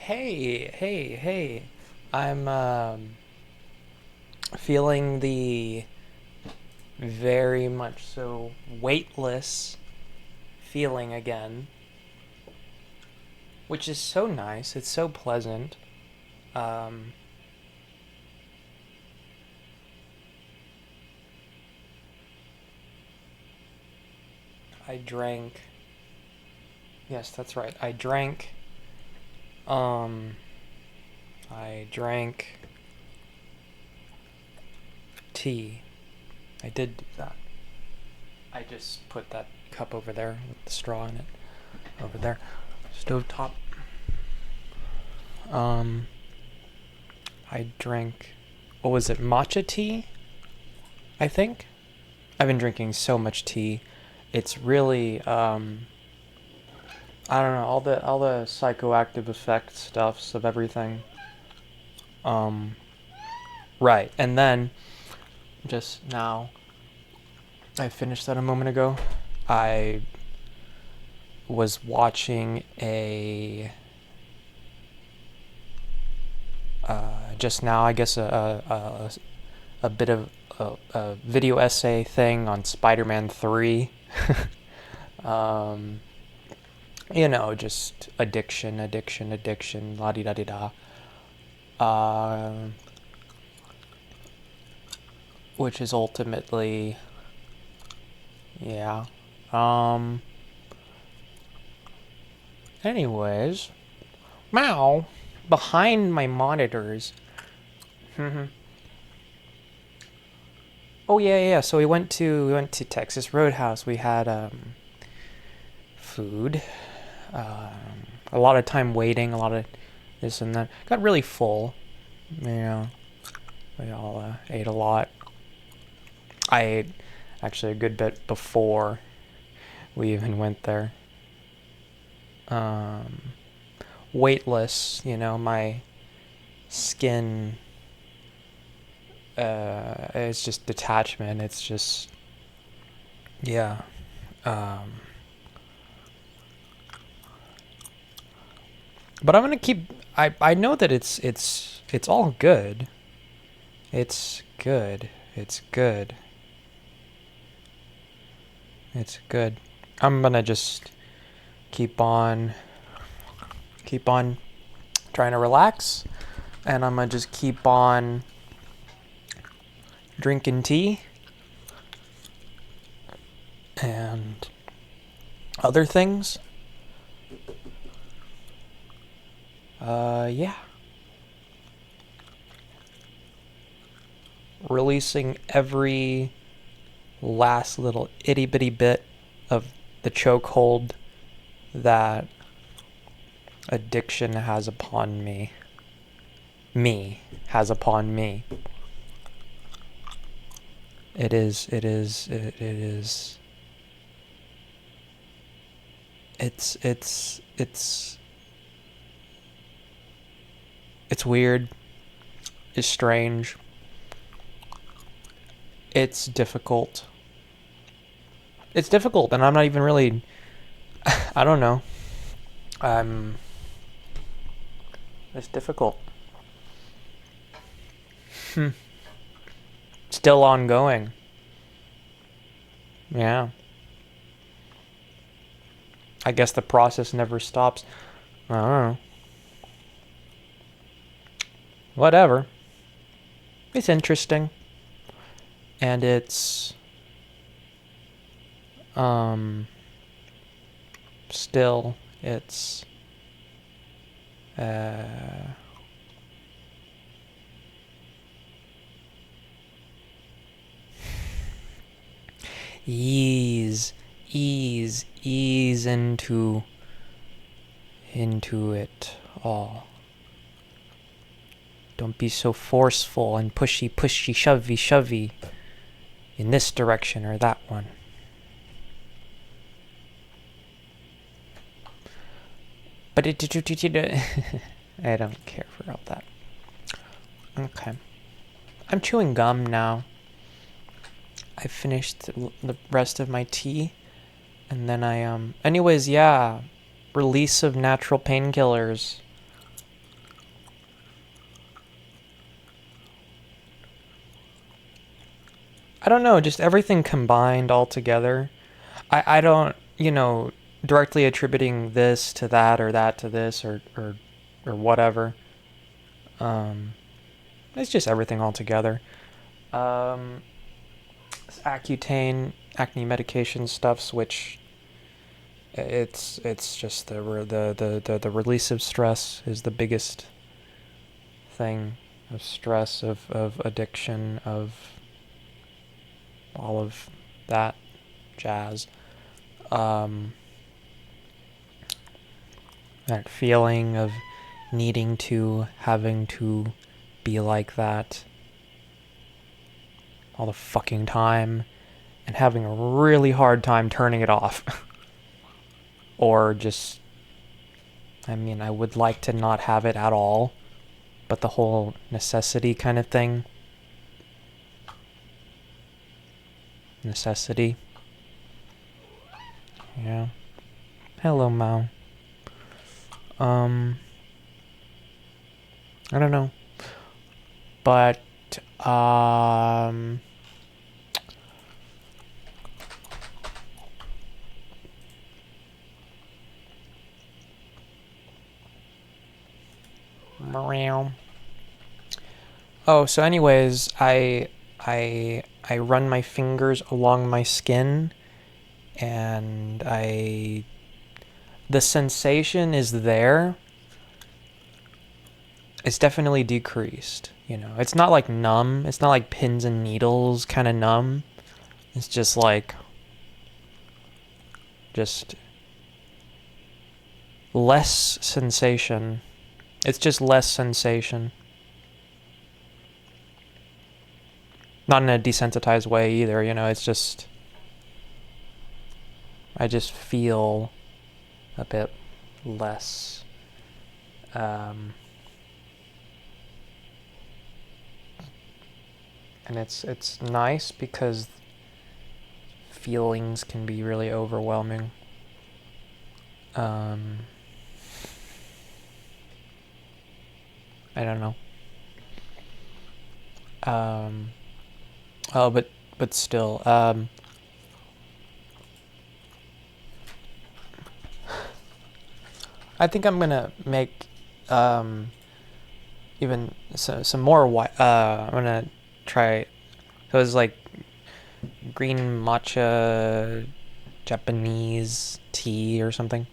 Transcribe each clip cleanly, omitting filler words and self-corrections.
Hey. I'm feeling the very much so weightless feeling again, which is so nice. It's so pleasant. Um, I drank. Yes, that's right. Um, I drank tea. I did do that. I just put that cup over there with the straw in it. Over there. Stovetop. Um, I drank, what was it, matcha tea? I think. I've been drinking so much tea. It's really, I don't know, all the psychoactive effect stuffs of everything. Um, right. And then just now, I finished that a moment ago. I was watching just now, I guess, a bit of a video essay thing on Spider-Man 3. um, just addiction, la di da di da. Which is ultimately, yeah. Um, anyways, meow. Behind my monitors. Oh yeah. So we went to Texas Roadhouse. We had food. A lot of time waiting. A lot of this and that. Got really full. We all ate a lot. I ate actually a good bit before we even went there. Um, weightless. My skin. It's just detachment. It's just, yeah. Um, but I'm gonna keep. I know that it's all good. It's good. It's good. It's good. I'm gonna just keep on trying to relax, and I'm gonna just keep on drinking tea and other things. Yeah. Releasing every last little itty bitty bit of the chokehold that addiction has upon me. Has upon me. It is. It's weird. It's strange. It's difficult. It's difficult, and I'm not even really. I don't know. I'm. It's difficult. Still ongoing. Yeah. I guess the process never stops. I don't know. Whatever. It's interesting. And it's still it's ease ease into it all. Don't be so forceful and pushy shovey in this direction or that one. But I don't care for all that. Okay. I'm chewing gum now. I finished the rest of my tea, and then anyways, yeah, release of natural painkillers. I don't know, just everything combined all together. I don't, directly attributing this to that or that to this or whatever. It's just everything all together. Accutane, acne medication stuffs, which it's just the release of stress is the biggest thing, of stress, of addiction, of all of that jazz. That feeling of needing to, having to be like that all the fucking time and having a really hard time turning it off. Or just, I would like to not have it at all, but the whole necessity kind of thing. Necessity. Yeah. Hello, Mao. I don't know. But, oh, so anyways, I run my fingers along my skin, and the sensation is there. It's definitely decreased, It's not like numb. It's not like pins and needles kind of numb. It's just like, less sensation. It's just less sensation. Not in a desensitized way either, it's just, I just feel a bit less, and it's nice because feelings can be really overwhelming. I don't know. But still, I think I'm gonna make even some more I'm gonna try. So it's like green matcha Japanese tea or something.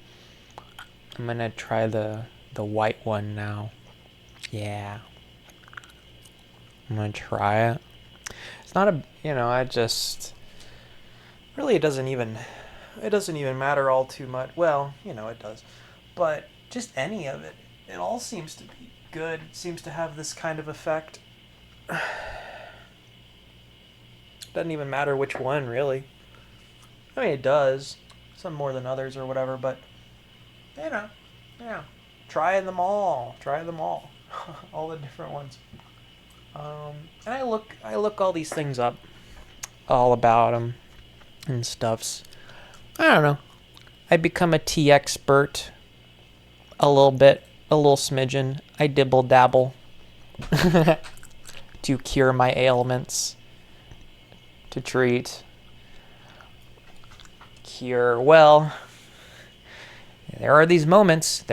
I'm gonna try the white one now. Yeah. I'm gonna try it. It's not I just really it doesn't even matter all too much. Well, it does. But just any of it. It all seems to be good. It seems to have this kind of effect. Doesn't even matter which one, really. I mean, it does. Some more than others or whatever, but, yeah. Try them all. All the different ones. And I look all these things up. All about them and stuffs. I don't know. I become a tea expert. A little bit. A little smidgen. I dibble dabble. To cure my ailments. To treat. Cure. Well, there are these moments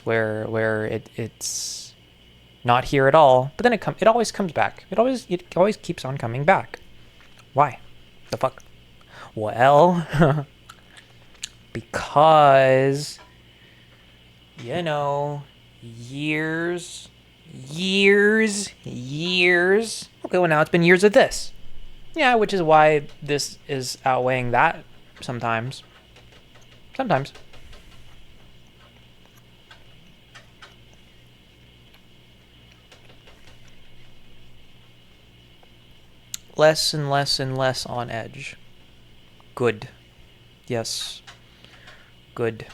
where it's not here at all, but then it always comes back. It always keeps on coming back. Why? The fuck? Well, because years. Okay, well now it's been years of this. Yeah, which is why this is outweighing that sometimes. Less and less and less on edge. Good. Yes. Good.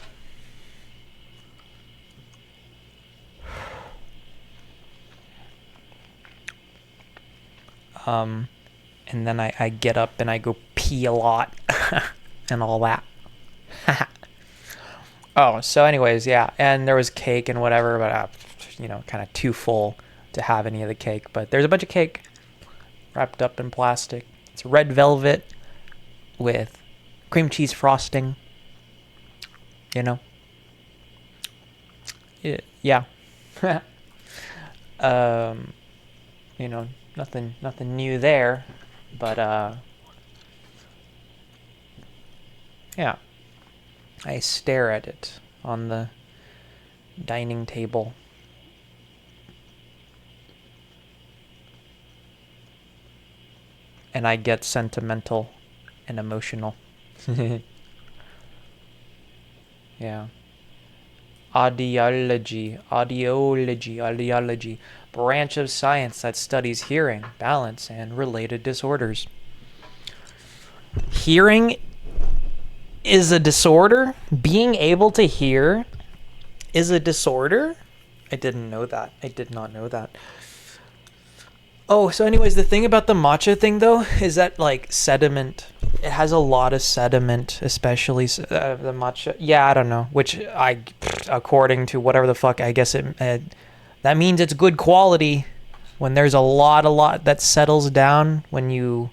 And then I get up and I go pee a lot and all that. Oh, so anyways, yeah, and there was cake and whatever, but kind of too full to have any of the cake. But there's a bunch of cake wrapped up in plastic. It's red velvet with cream cheese frosting. You know? Yeah. You know, nothing new there, but yeah. I stare at it on the dining table. And I get sentimental and emotional. Yeah. Audiology, branch of science that studies hearing, balance, and related disorders. Hearing is a disorder? Being able to hear is a disorder? I didn't know that. I did not know that. Oh, so anyways, the thing about the matcha thing, though, is that, like, sediment, it has a lot of sediment, especially the matcha. Yeah, I don't know, which according to whatever the fuck, I guess that means it's good quality. When there's a lot that settles down when you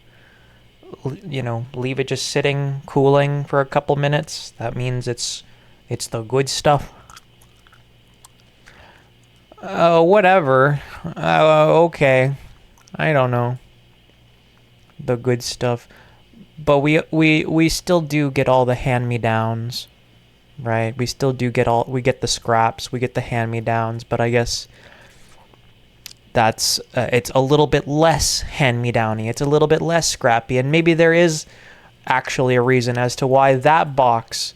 leave it just sitting, cooling for a couple minutes, that means it's the good stuff. Whatever. Okay. I don't know. The good stuff. But we still do get all the hand-me-downs, right? We still do we get the scraps, we get the hand-me-downs, but I guess that's, it's a little bit less hand-me-downy, it's a little bit less scrappy, and maybe there is actually a reason as to why that box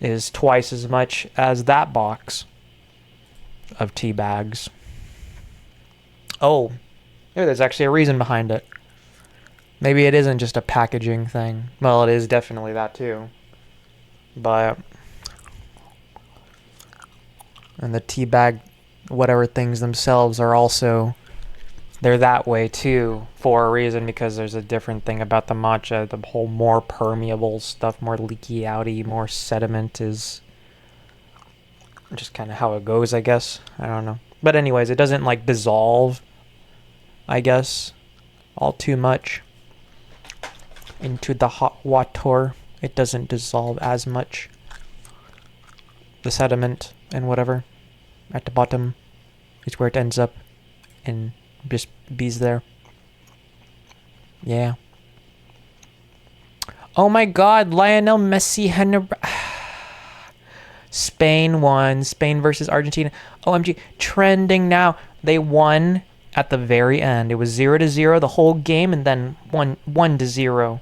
is twice as much as that box of tea bags. Oh, there's actually a reason behind it. Maybe it isn't just a packaging thing. Well, it is definitely that too. But, and the tea bag, whatever things themselves are also, they're that way too for a reason, because there's a different thing about the matcha. The whole more permeable stuff, more leaky outy, more sediment is just kind of how it goes, I guess. I don't know. But anyways, it doesn't like dissolve, I guess, all too much into the hot water. It doesn't dissolve as much. The sediment and whatever at the bottom is where it ends up and just bees there. Yeah. Oh my god, Lionel Messi had Spain won. Spain versus Argentina. OMG, trending now. They won at the very end. It was 0-0 the whole game, and then 1-0.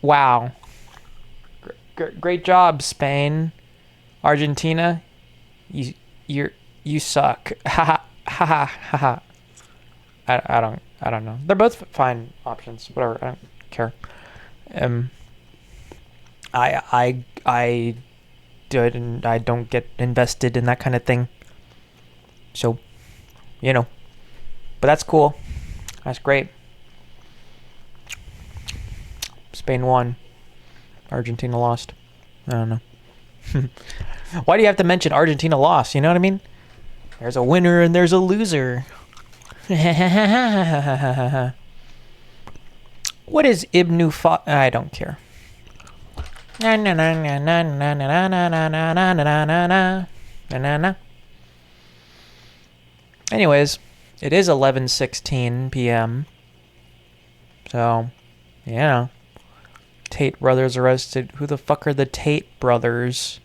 Wow. Great job, Spain. Argentina, you suck. Ha ha ha ha. I don't know. They're both fine options. Whatever. I don't care. I don't get invested in that kind of thing. So, but that's cool. That's great. Spain won. Argentina lost. I don't know. Why do you have to mention Argentina lost? You know what I mean? There's a winner and there's a loser. What is Ibn Fa? I don't care. Anyways, it is 11:16 p.m. So, Tate brothers arrested. Who the fuck are the Tate brothers?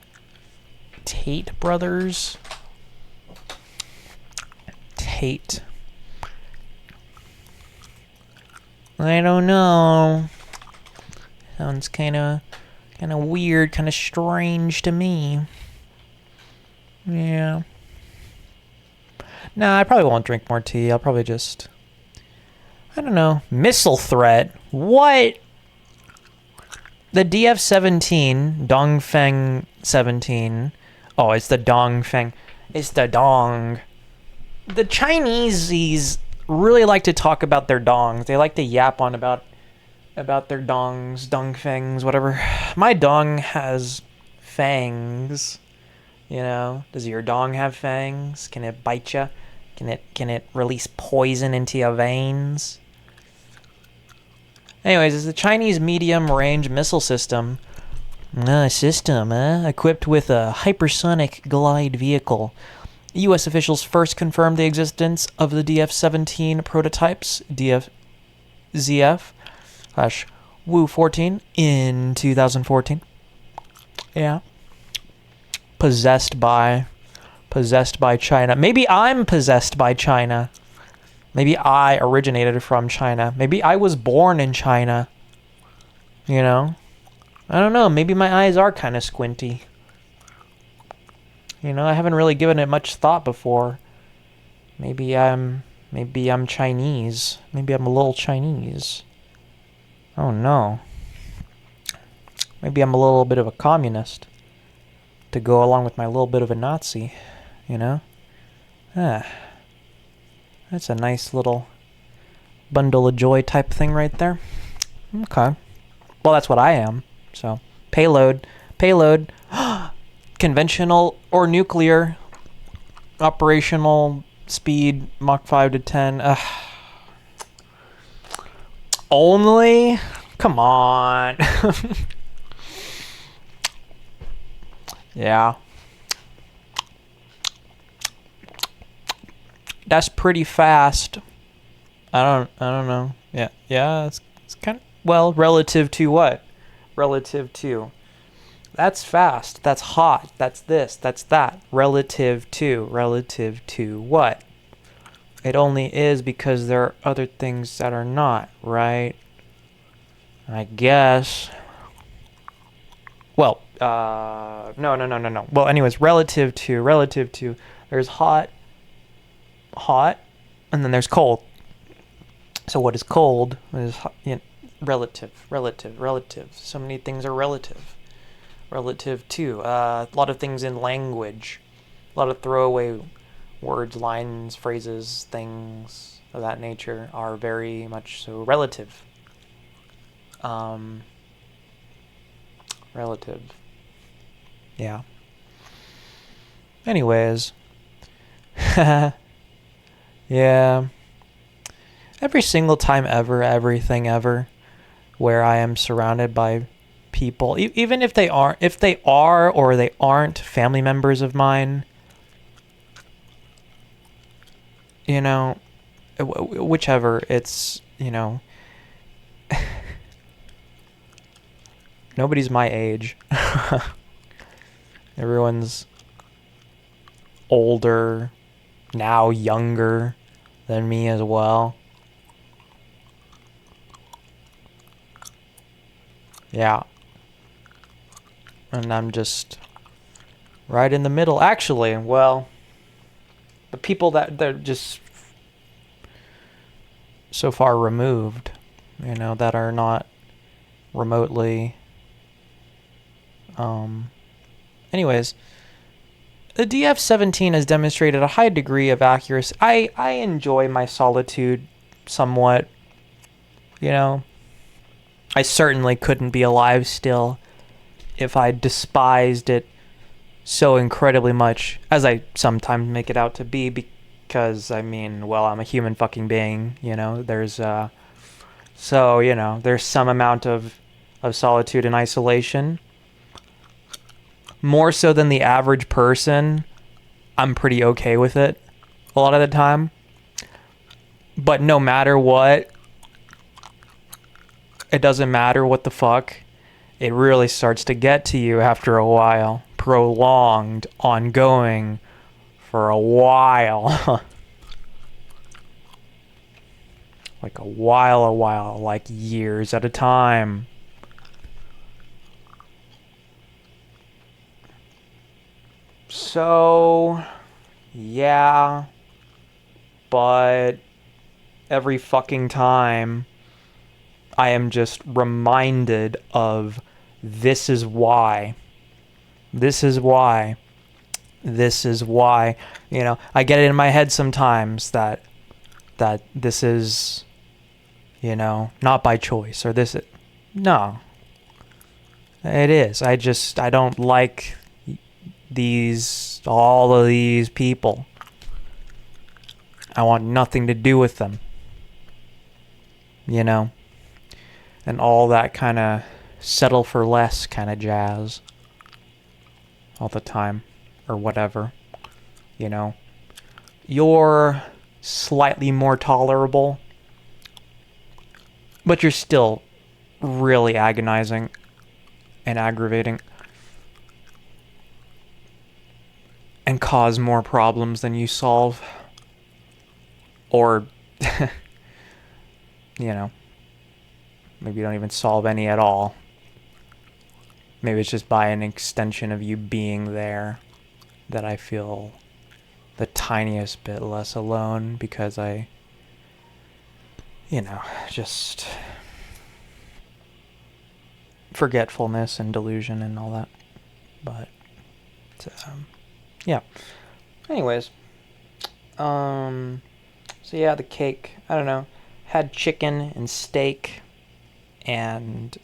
Tate brothers? Tate. I don't know. Sounds kind of weird, kind of strange to me. Yeah. Nah, I probably won't drink more tea. I'll probably just, I don't know. Missile threat? What? The DF-17, Dongfeng 17. Oh, it's the Dongfeng. It's the Dong. The Chinese really like to talk about their dongs. They like to yap on about their dongs, dongfengs, whatever. My dong has fangs. Does your dong have fangs? Can it bite you? Can it release poison into your veins? Anyways, it's a Chinese medium-range missile system. Equipped with a hypersonic glide vehicle. U.S. officials first confirmed the existence of the DF-17 prototypes, DF-ZF/Wu-14, in 2014. Yeah. Possessed by China. Maybe I'm possessed by China. Maybe I originated from China. Maybe I was born in China. You know? I don't know. Maybe my eyes are kind of squinty. You know, I haven't really given it much thought before. Maybe I'm Chinese. Maybe I'm a little Chinese. Oh no. Maybe I'm a little bit of a communist. To go along with my little bit of a Nazi, you know? That's a nice little bundle of joy type thing right there. Okay. Well, that's what I am. So, payload, conventional or nuclear, operational speed, Mach 5 to 10. Only? Come on. Yeah. That's pretty fast. I don't know. Yeah, it's kind of, well, relative to what? Relative to. That's fast. That's hot. That's this. That's that. Relative to what? It only is because there are other things that are not, right? I guess. Well, no. Well, anyways, relative to, there's hot, and then there's cold. So what is cold is relative. So many things are relative. Relative to, a lot of things in language, a lot of throwaway words, lines, phrases, things of that nature are very much so relative. Relative. Yeah. Anyways. Yeah. Every single time ever, everything ever, where I am surrounded by people, even if they are or they aren't family members of mine, you know, whichever, it's, you know, nobody's my age. Everyone's older, now younger than me as well. Yeah. And I'm just right in the middle. Actually, well, the people that they're just so far removed, you know, that are not remotely. Anyways, the DF-17 has demonstrated a high degree of accuracy. I enjoy my solitude somewhat, you know. I certainly couldn't be alive still if I despised it so incredibly much, as I sometimes make it out to be, because, I mean, well, I'm a human fucking being, you know. There's, so, you know, there's some amount of solitude and isolation. More so than the average person, I'm pretty okay with it a lot of the time. But no matter what, it doesn't matter what the fuck, it really starts to get to you after a while. Prolonged, ongoing, for a while. Like a while, like years at a time. So, yeah, but every fucking time I am just reminded of this is why. This is why. This is why. You know, I get it in my head sometimes that this is, you know, not by choice, or this. No. It is. I don't like all of these people. I want nothing to do with them. You know? And all that kind of settle for less kind of jazz. All the time. Or whatever. You know? You're slightly more tolerable. But you're still really agonizing and aggravating. And cause more problems than you solve. Or, you know, maybe you don't even solve any at all. Maybe it's just by an extension of you being there that I feel the tiniest bit less alone, because I, you know, just forgetfulness and delusion and all that. But, yeah. Anyways, so yeah, the cake, I don't know, had chicken and steak and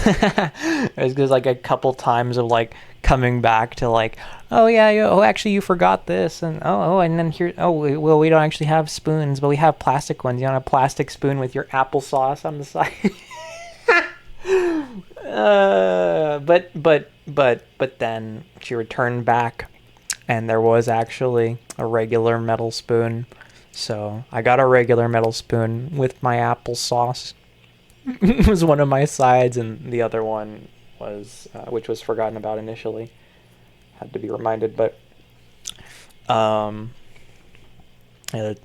it was like a couple times of like coming back to like, oh yeah, actually you forgot this, and and then here, well, we don't actually have spoons, but we have plastic ones. You want a plastic spoon with your applesauce on the side? But then she returned back, and there was actually a regular metal spoon. So I got a regular metal spoon with my applesauce. It was one of my sides, and the other one was, which was forgotten about initially. Had to be reminded, but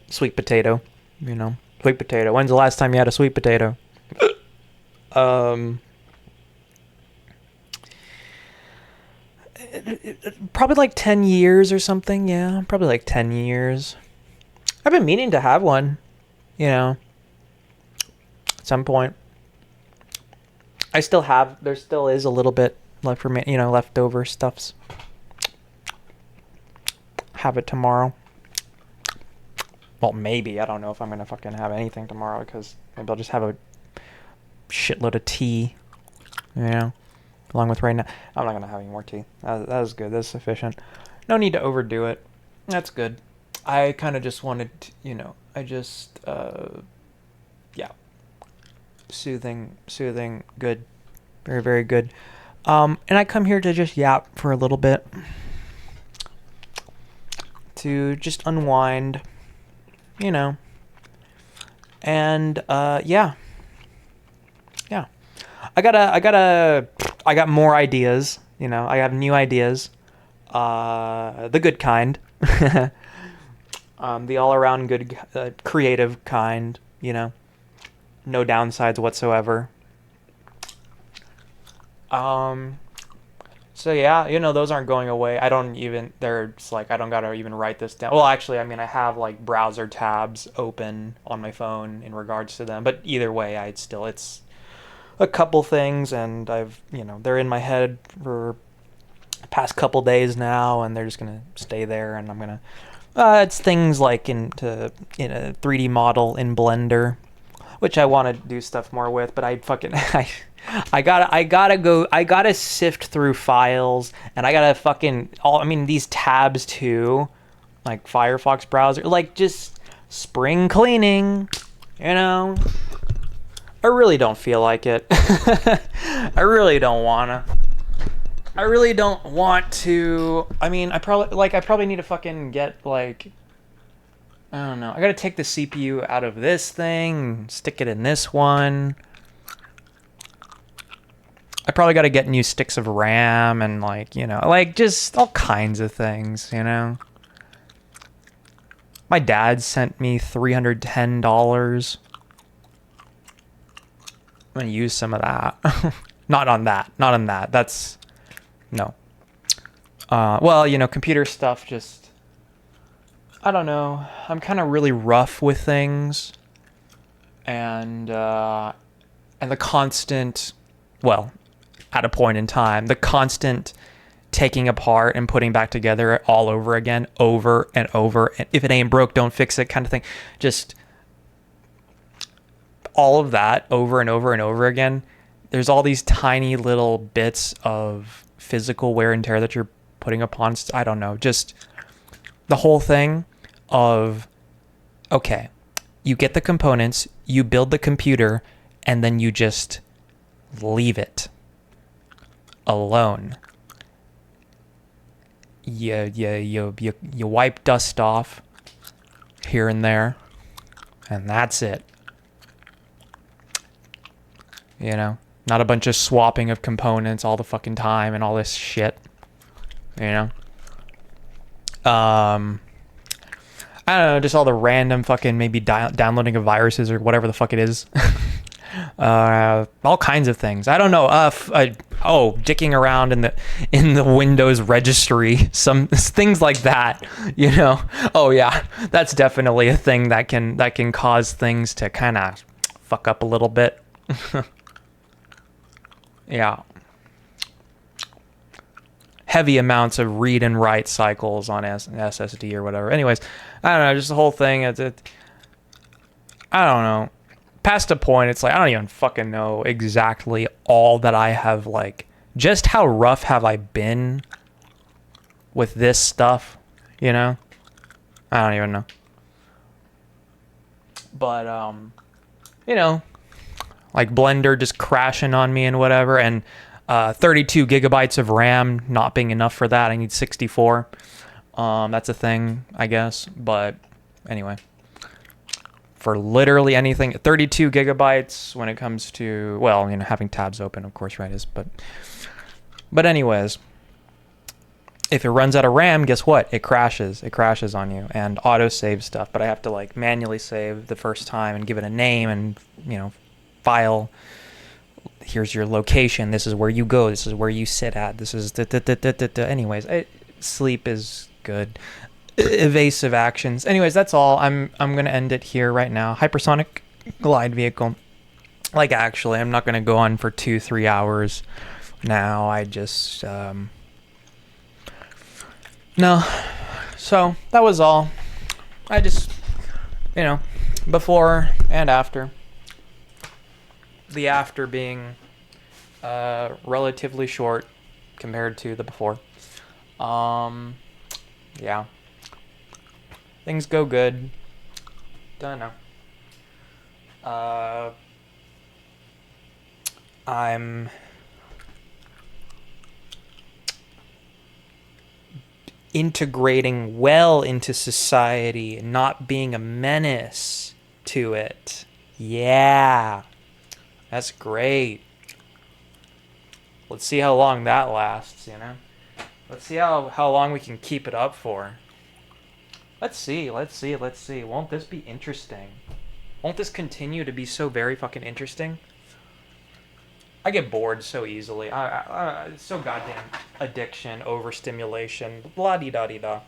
sweet potato, you know, sweet potato. When's the last time you had a sweet potato? Probably like 10 years or something. Yeah, probably like 10 years. I've been meaning to have one, you know, at some point. There still is a little bit left for me, you know, leftover stuffs. Have it tomorrow. Well, maybe. I don't know if I'm going to fucking have anything tomorrow, because maybe I'll just have a shitload of tea, you know, along with right now. I'm not going to have any more tea. That was good. That's sufficient. No need to overdo it. That's good. I kind of just wanted to, you know, yeah. Soothing, good. Very, very good. And I come here to just yap for a little bit. To just unwind, you know. And, yeah. I got more ideas, you know. I have new ideas. The good kind. The all-around good, creative kind, you know. No downsides whatsoever. So yeah, you know, those aren't going away. I don't gotta even write this down. Well, actually, I mean, I have like browser tabs open on my phone in regards to them, but either way, it's a couple things, and they're in my head for the past couple days now, and they're just gonna stay there, and I'm gonna, it's things like in a 3D model in Blender, which I want to do stuff more with, but I gotta sift through files, and I gotta these tabs too, like Firefox browser, like just spring cleaning, you know. I really don't feel like it. I really don't want to. I mean, I probably need to fucking get like, I don't know. I gotta take the CPU out of this thing, stick it in this one. I probably gotta get new sticks of RAM and just all kinds of things, you know. My dad sent me $310. I'm gonna use some of that. Not on that. That's no. Computer stuff just, I don't know. I'm kind of really rough with things, and the constant, at a point in time, the constant taking apart and putting back together all over again, over and over, and if it ain't broke, don't fix it kind of thing. Just all of that over and over and over again. There's all these tiny little bits of physical wear and tear that you're putting upon. I don't know. Just the whole thing of, okay, you get the components, you build the computer, and then you just leave alone. You wipe dust off here and there, and that's it. You know, not a bunch of swapping of components all the fucking time and all this shit. You know, I don't know, just all the random fucking maybe downloading of viruses or whatever the fuck it is. All kinds of things. I don't know. Dicking around in the Windows registry, some things like that. You know. Oh yeah, that's definitely a thing that can cause things to kind of fuck up a little bit. Yeah. Heavy amounts of read and write cycles on SSD or whatever. Anyways, I don't know. Just the whole thing. I don't know. Past a point, it's like I don't even fucking know exactly all that I have, like, just how rough have I been with this stuff, you know? I don't even know. But you know, like Blender just crashing on me and whatever, and 32 gigabytes of RAM not being enough for that. I need 64. That's a thing, I guess. But anyway, for literally anything, 32 gigabytes when it comes to, well, you know, having tabs open, of course, right? But anyways, if it runs out of RAM, guess what? It crashes. It crashes on you and auto save stuff. But I have to like manually save the first time and give it a name and, you know, file. Here's your location. This is where you go. This is where you sit at. This is anyways. Sleep is good. Evasive actions. Anyways, that's all. I'm gonna end it here right now. Hypersonic glide vehicle. Like, actually, I'm not gonna go on for 2-3 hours now. I just no. So that was all. I just, you know, before and after. The after being relatively short compared to the before. Yeah. Things go good. Don't know. I'm integrating well into society and not being a menace to it. Yeah. That's great. Let's see how long that lasts, you know? Let's see how long we can keep it up for. Let's see. Won't this be interesting? Won't this continue to be so very fucking interesting? I get bored so easily. It's so goddamn addiction, overstimulation, blah-de-da-de-da.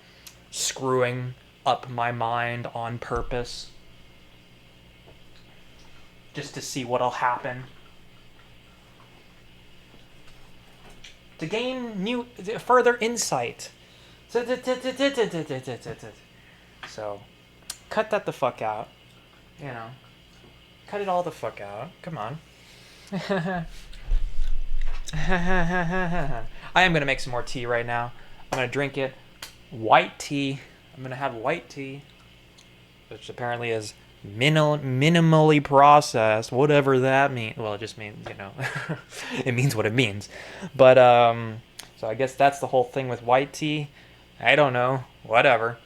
Screwing up my mind on purpose. Just to see what'll happen. To gain further insight. So, cut that the fuck out. You know. Cut it all the fuck out. Come on. I am going to make some more tea right now. I'm going to drink it. White tea. I'm going to have white tea. Which apparently is minimally processed, whatever that means. Well, it just means, you know, it means what it means. But so I guess that's the whole thing with white tea. I don't know, whatever.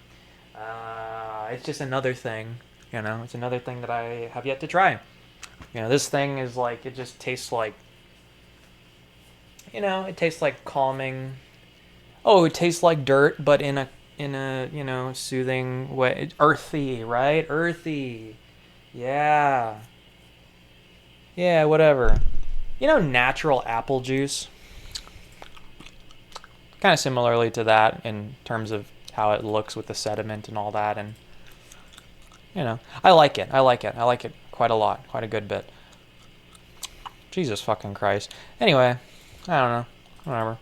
It's just another thing, you know. It's another thing that I have yet to try. You know, this thing is like, it just tastes like, you know, it tastes like calming. Oh, it tastes like dirt, but in a you know, soothing way. Earthy, right? Earthy. Yeah, whatever. You know, natural apple juice. Kind of similarly to that in terms of how it looks with the sediment and all that. And, you know, I like it quite a lot. Quite a good bit. Jesus fucking Christ. Anyway, I don't know. Whatever.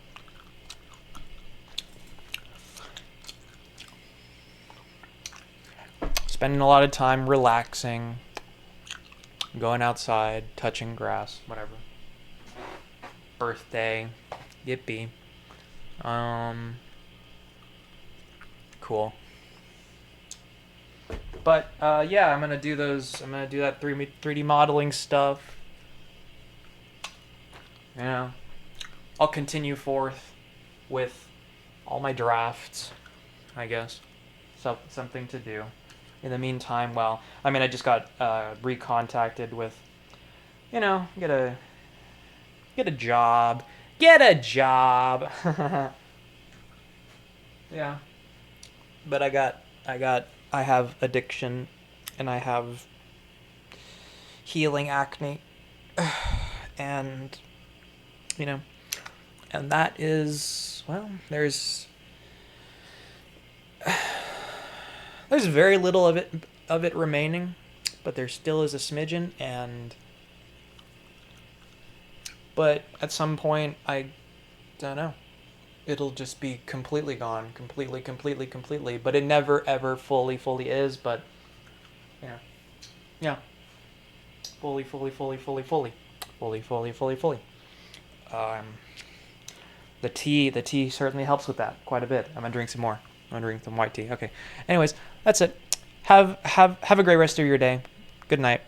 Spending a lot of time relaxing, going outside, touching grass, whatever. Birthday, yippee. Cool. But yeah, I'm gonna do those. I'm gonna do that 3D modeling stuff. You know, I'll continue forth with all my drafts, I guess. So something to do. In the meantime, well, I mean, I just got recontacted with, get a job, get a job. Yeah, but I have addiction, and I have healing acne, and you know, and that is, well, there's very little of it remaining, but there still is a smidgen, but at some point, I don't know, it'll just be completely gone, completely, but it never ever fully is. But yeah, yeah, fully. Um, the tea certainly helps with that quite a bit. I'm gonna drink some more. I'm gonna drink some white tea. Okay. Anyways, that's it. Have a great rest of your day. Good night.